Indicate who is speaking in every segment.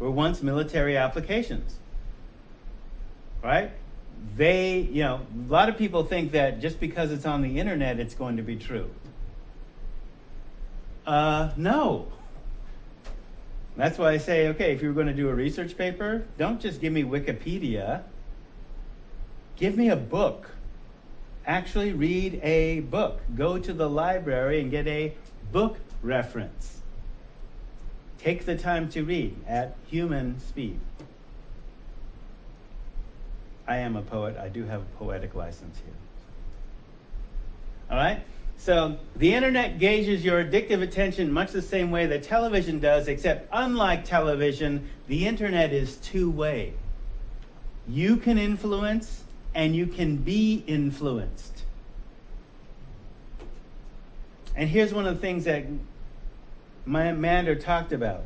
Speaker 1: were once military applications, right? A lot of people think that just because it's on the internet, it's going to be true. No. That's why I say, okay, if you're going to do a research paper, don't just give me Wikipedia. Give me a book. Actually read a book. Go to the library and get a book reference. Take the time to read at human speed. I am a poet. I do have a poetic license here. All right? So the internet gauges your addictive attention much the same way that television does, except unlike television, the internet is two-way. You can influence and you can be influenced. And here's one of the things that Mander talked about.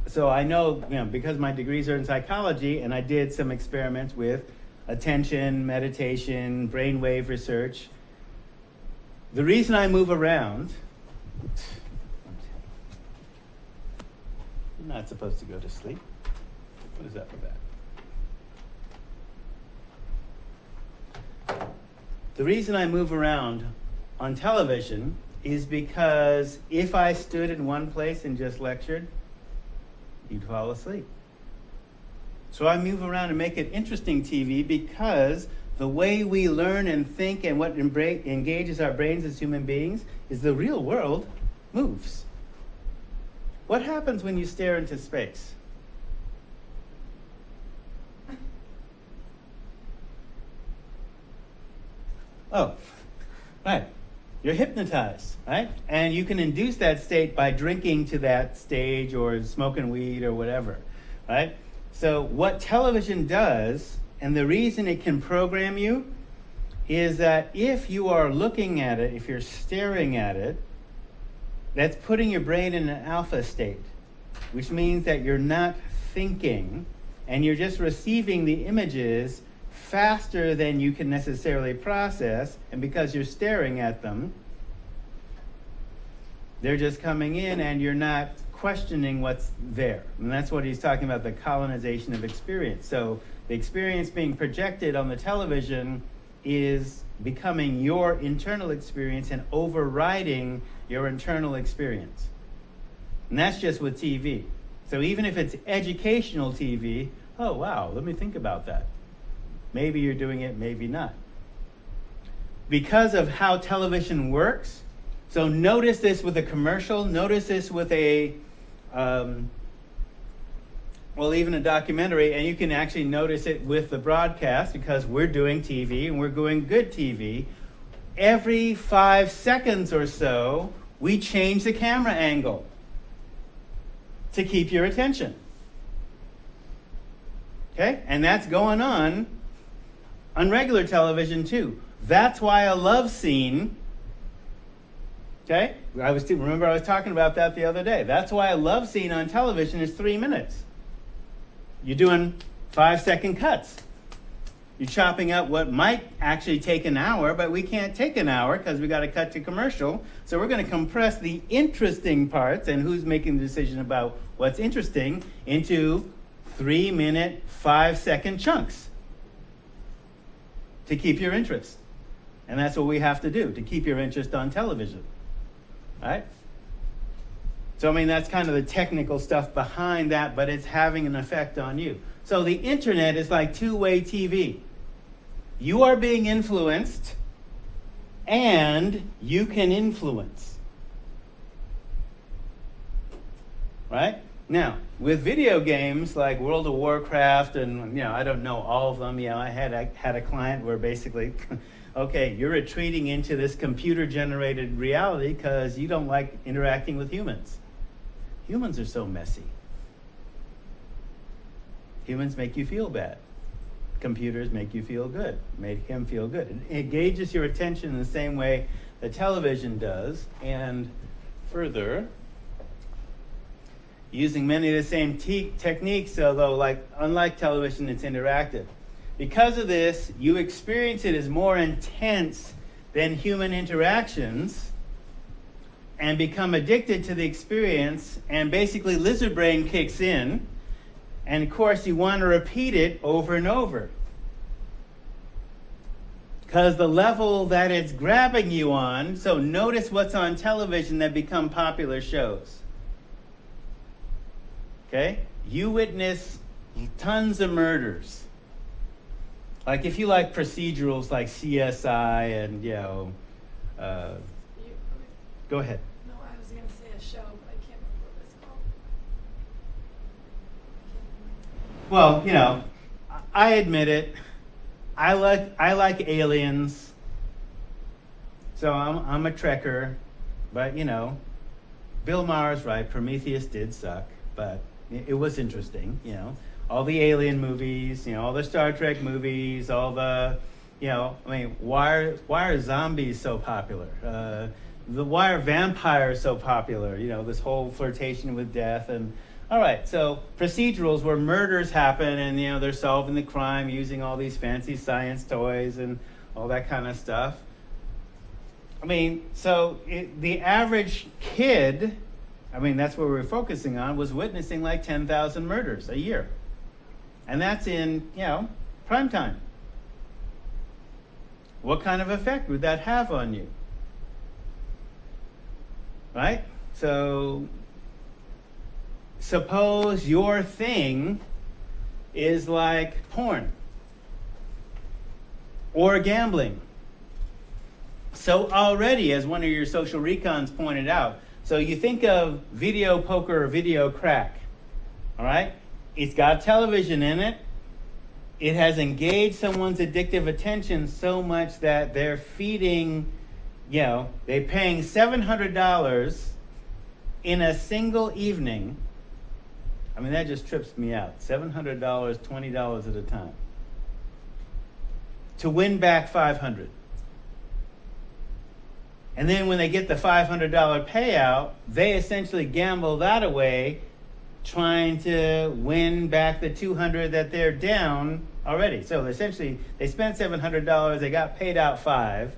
Speaker 1: So I know, because my degrees are in psychology, and I did some experiments with attention, meditation, brainwave research. The reason I move around, I'm not supposed to go to sleep. What is that for that? The reason I move around on television is because if I stood in one place and just lectured, you'd fall asleep. So I move around and make it interesting TV because the way we learn and think and what engages our brains as human beings is the real world moves. What happens when you stare into space? Oh, right. You're hypnotized, right? And you can induce that state by drinking to that stage or smoking weed or whatever, right? So what television does, and the reason it can program you, is that if you are looking at it, if you're staring at it, that's putting your brain in an alpha state, which means that you're not thinking and you're just receiving the images faster than you can necessarily process, and because you're staring at them, they're just coming in and you're not questioning what's there. And that's what he's talking about, the colonization of experience. So the experience being projected on the television is becoming your internal experience and overriding your internal experience. And that's just with TV. So even if it's educational TV, oh wow, let me think about that. Maybe you're doing it, maybe not. Because of how television works, so notice this with a commercial, notice this with a, even a documentary, and you can actually notice it with the broadcast because we're doing TV and we're doing good TV. Every 5 seconds or so, we change the camera angle to keep your attention. Okay? And that's going on regular television too. That's why a love scene, okay? Remember I was talking about that the other day. That's why a love scene on television is 3 minutes. You're doing 5-second cuts. You're chopping up what might actually take an hour, but we can't take an hour because we got to cut to commercial. So we're going to compress the interesting parts and who's making the decision about what's interesting into 3-minute, 5-second chunks to keep your interest. And that's what we have to do to keep your interest on television. All right? So, that's kind of the technical stuff behind that, but it's having an effect on you. So the internet is like two-way TV. You are being influenced, and you can influence. Right? Now, with video games like World of Warcraft, and I don't know all of them. I had a client where basically, okay, you're retreating into this computer-generated reality because you don't like interacting with humans. Humans are so messy. Humans make you feel bad. Computers make you feel good. Make him feel good. It engages your attention in the same way that television does, and further, using many of the same techniques, although unlike television, it's interactive. Because of this, you experience it as more intense than human interactions and become addicted to the experience, and basically lizard brain kicks in, And of course, you want to repeat it over and over. Because the level that it's grabbing you on, so notice what's on television that become popular shows. Okay? You witness tons of murders. Like if you like procedurals like CSI and, go ahead.
Speaker 2: No, I was going to say a show, but I can't remember what it's called.
Speaker 1: Well, I admit it. I like aliens. So I'm a Trekker, but Bill Maher's right. Prometheus did suck, but it was interesting. All the alien movies, all the Star Trek movies, all the, why are zombies so popular? Why are vampires so popular? This whole flirtation with death and. All right, so procedurals where murders happen and, they're solving the crime using all these fancy science toys and all that kind of stuff. The average kid, that's what we're focusing on, was witnessing like 10,000 murders a year. And that's in, prime time. What kind of effect would that have on you? Right? So suppose your thing is like porn or gambling. So already, as one of your social recons pointed out, so you think of video poker or video crack, all right? It's got television in it. It has engaged someone's addictive attention so much that they're feeding, they're paying $700 in a single evening. That just trips me out. $700, $20 at a time. To win back $500. And then when they get the $500 payout, they essentially gamble that away, trying to win back the $200 that they're down already. So essentially, they spent $700, they got paid out $5.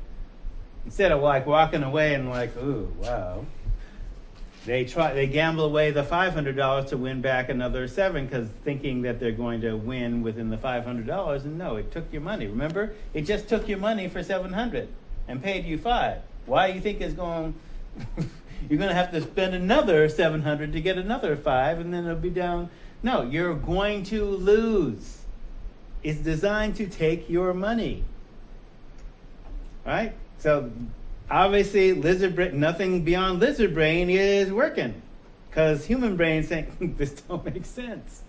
Speaker 1: Instead of walking away and ooh, wow. They gamble away the $500 to win back another $7 because thinking that they're going to win within the $500, and no, it took your money. Remember, it just took your money for $700 and paid you $5. Why do you think it's going? You're going to have to spend another $700 to get another $5, and then it'll be down. No, you're going to lose. It's designed to take your money, right? So. Obviously, nothing beyond lizard brain is working because human brain saying this don't make sense.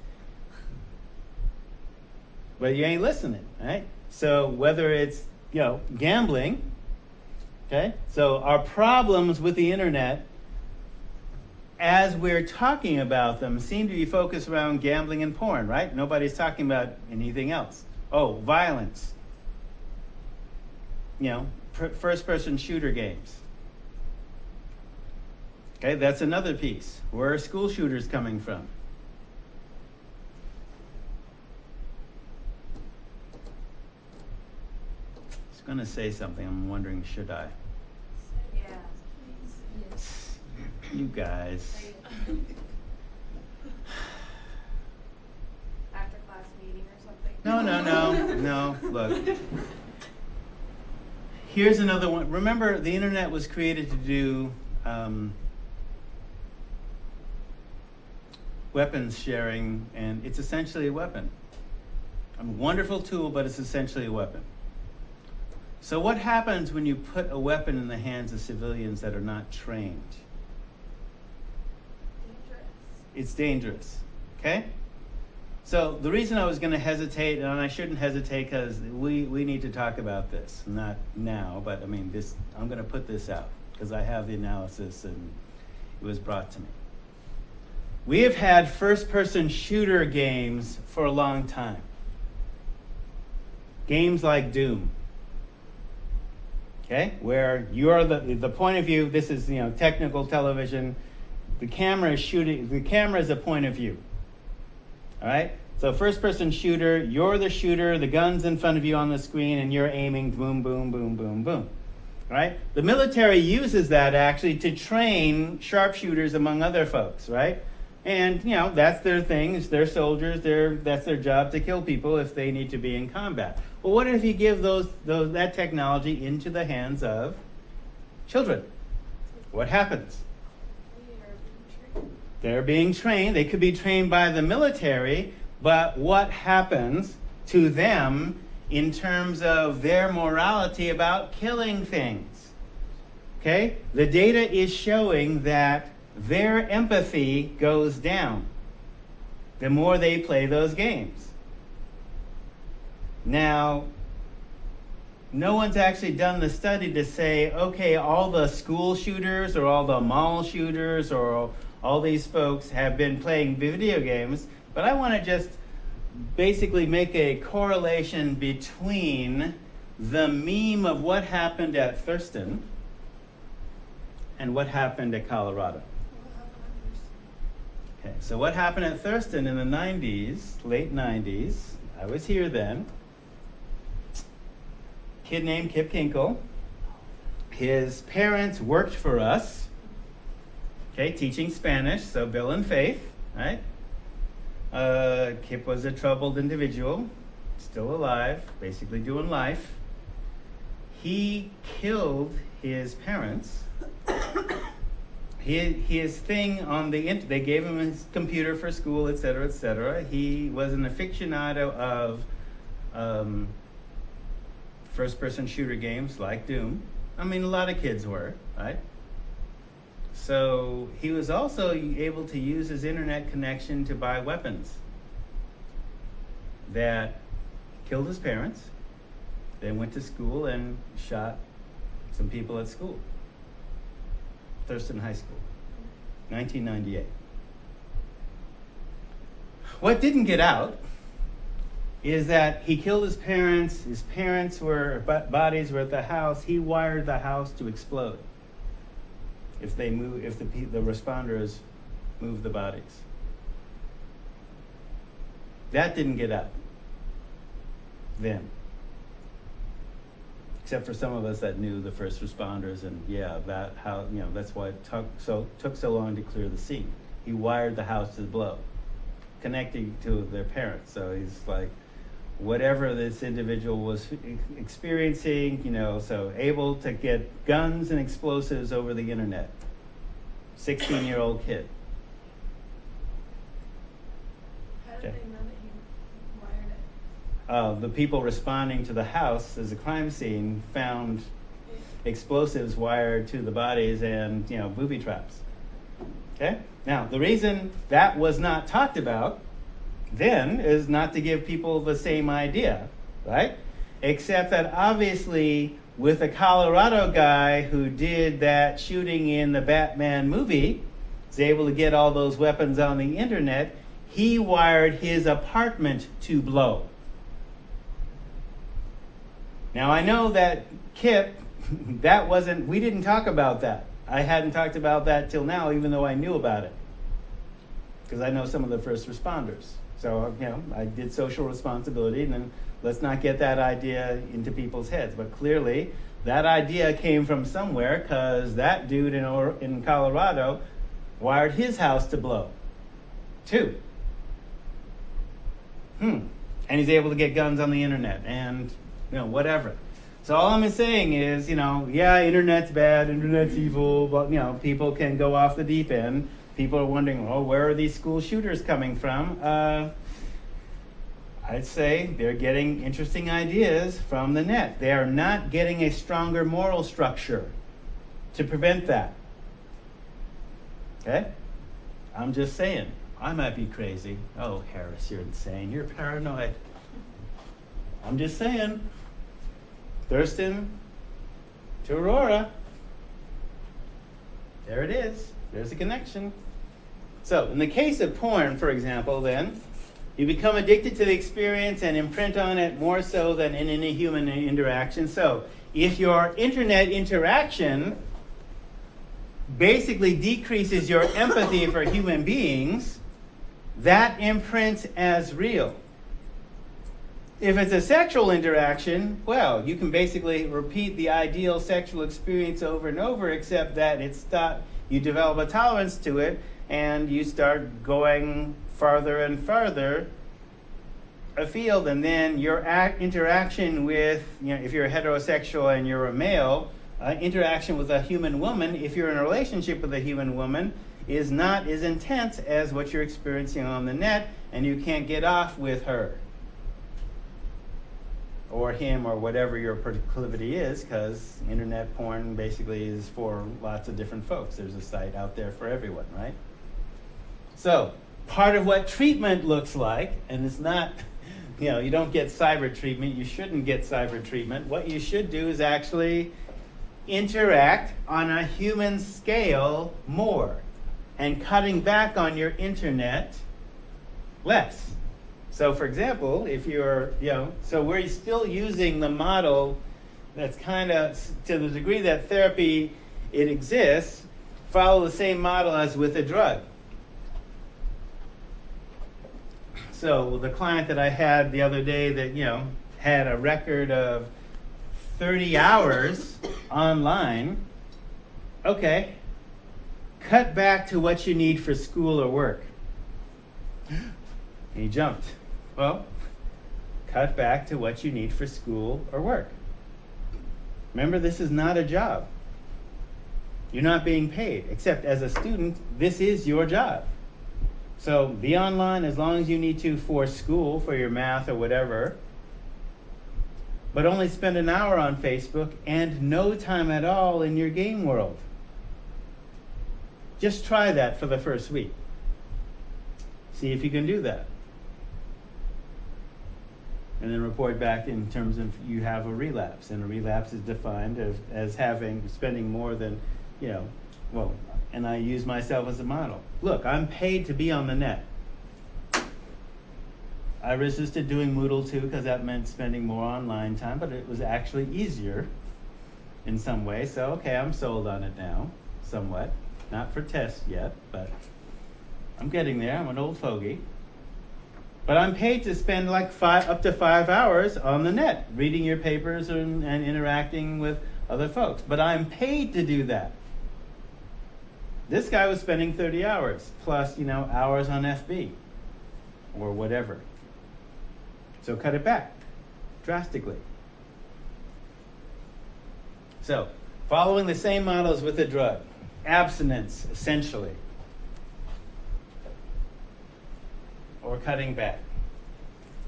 Speaker 1: But you ain't listening, right? So whether it's, gambling, okay? So our problems with the internet, as we're talking about them, seem to be focused around gambling and porn, right? Nobody's talking about anything else. Oh, violence. First-person shooter games. Okay, that's another piece. Where are school shooters coming from? I was going to say something. I'm wondering, should I?
Speaker 2: Yeah, please. Yes.
Speaker 1: You guys.
Speaker 2: After class meeting or something?
Speaker 1: No. Look. Here's another one. Remember, the internet was created to do weapons sharing, and it's essentially a weapon. A wonderful tool, but it's essentially a weapon. So what happens when you put a weapon in the hands of civilians that are not trained?
Speaker 2: Dangerous.
Speaker 1: It's dangerous, okay? So the reason I was going to hesitate, and I shouldn't hesitate because we need to talk about this, not now, but I'm going to put this out because I have the analysis and it was brought to me. We have had first-person shooter games for a long time. Games like Doom, okay, where you're the point of view. This is technical television. The camera is shooting. The camera is a point of view. All right. So first-person shooter. You're the shooter. The gun's in front of you on the screen, and you're aiming. Boom, boom, boom, boom, boom. Right. The military uses that actually to train sharpshooters among other folks. Right. And, that's their thing. It's their soldiers. That's their job to kill people if they need to be in combat. Well, what if you give that technology into the hands of children? What happens?
Speaker 2: We are being trained.
Speaker 1: They're being trained. They could be trained by the military, but what happens to them in terms of their morality about killing things? Okay? The data is showing that their empathy goes down the more they play those games. Now, no one's actually done the study to say, okay, all the school shooters or all the mall shooters or all these folks have been playing video games, but I want to just basically make a correlation between the meme of what happened at Thurston and what happened at Colorado. Okay, so what happened at Thurston in the 90s, late 90s, I was here then. Kid named Kip Kinkle. His parents worked for us, okay, teaching Spanish, so Bill and Faith, right? Kip was a troubled individual, still alive, basically doing life. He killed his parents. His thing on the internet, they gave him his computer for school, etc., etc. He was an aficionado of first-person shooter games like Doom. I mean, a lot of kids were, right? So he was also able to use his internet connection to buy weapons that killed his parents, then went to school and shot some people at school. Thurston High School, 1998. What didn't get out is that he killed his parents. His parents' bodies were at the house. He wired the house to explode if the responders moved the bodies. That didn't get out then, except for some of us that knew the first responders, and that's why it took so long to clear the scene. He wired the house to blow, connecting to their parents. So he's like, whatever this individual was experiencing, so able to get guns and explosives over the internet. 16-year-old kid.
Speaker 2: How did
Speaker 1: Okay.
Speaker 2: they know that he wired it?
Speaker 1: The people responding to the house as a crime scene found explosives wired to the bodies and, booby traps. Okay? Now, the reason that was not talked about then is not to give people the same idea, right? Except that obviously with a Colorado guy who did that shooting in the Batman movie, was able to get all those weapons on the internet, he wired his apartment to blow. Now I know that Kip, we didn't talk about that. I hadn't talked about that till now, even though I knew about it. Because I know some of the first responders. So, I did social responsibility, and then let's not get that idea into people's heads. But clearly, that idea came from somewhere, because that dude in Colorado wired his house to blow, too. And he's able to get guns on the internet, and, whatever. So all I'm saying is, internet's bad, internet's evil, but, people can go off the deep end. People are wondering, where are these school shooters coming from? I'd say they're getting interesting ideas from the net. They are not getting a stronger moral structure to prevent that. Okay? I'm just saying. I might be crazy. Oh, Harris, you're insane. You're paranoid. I'm just saying. Thurston to Aurora. There it is. There's a connection. So, in the case of porn, for example, then, you become addicted to the experience and imprint on it more so than in any human interaction. So, if your internet interaction basically decreases your empathy for human beings, that imprints as real. If it's a sexual interaction, well, you can basically repeat the ideal sexual experience over and over, except that you develop a tolerance to it, and you start going farther and farther afield, and then your interaction with, if you're heterosexual and you're a male, interaction with a human woman, if you're in a relationship with a human woman, is not as intense as what you're experiencing on the net, and you can't get off with her or him or whatever your proclivity is, because internet porn basically is for lots of different folks. There's a site out there for everyone, right? So part of what treatment looks like, and it's not, you don't get cyber treatment, you shouldn't get cyber treatment. What you should do is actually interact on a human scale more, and cutting back on your internet less. So for example, if you're, so we're still using the model that's kind of, to the degree that therapy, it exists, follow the same model as with a drug. So the client that I had the other day that, had a record of 30 hours online, okay, cut back to what you need for school or work. And he jumped. Well, cut back to what you need for school or work. Remember, this is not a job. You're not being paid, except as a student, this is your job. So be online as long as you need to for school, for your math or whatever, but only spend an hour on Facebook and no time at all in your game world. Just try that for the first week. See if you can do that. And then report back in terms of you have a relapse. And a relapse is defined as spending more than, and I use myself as a model. Look, I'm paid to be on the net. I resisted doing Moodle too because that meant spending more online time, but it was actually easier in some way. So, okay, I'm sold on it now, somewhat. Not for tests yet, but I'm getting there. I'm an old fogey. But I'm paid to spend like up to 5 hours on the net, reading your papers and interacting with other folks. But I'm paid to do that. This guy was spending 30 hours plus, hours on FB or whatever. So cut it back drastically. So following the same models with the drug, abstinence essentially, or cutting back.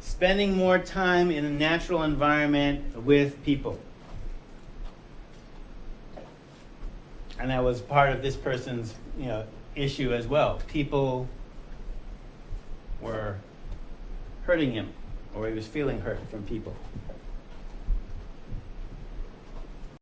Speaker 1: Spending more time in a natural environment with people. And that was part of this person's, issue as well. People were hurting him, or he was feeling hurt from people.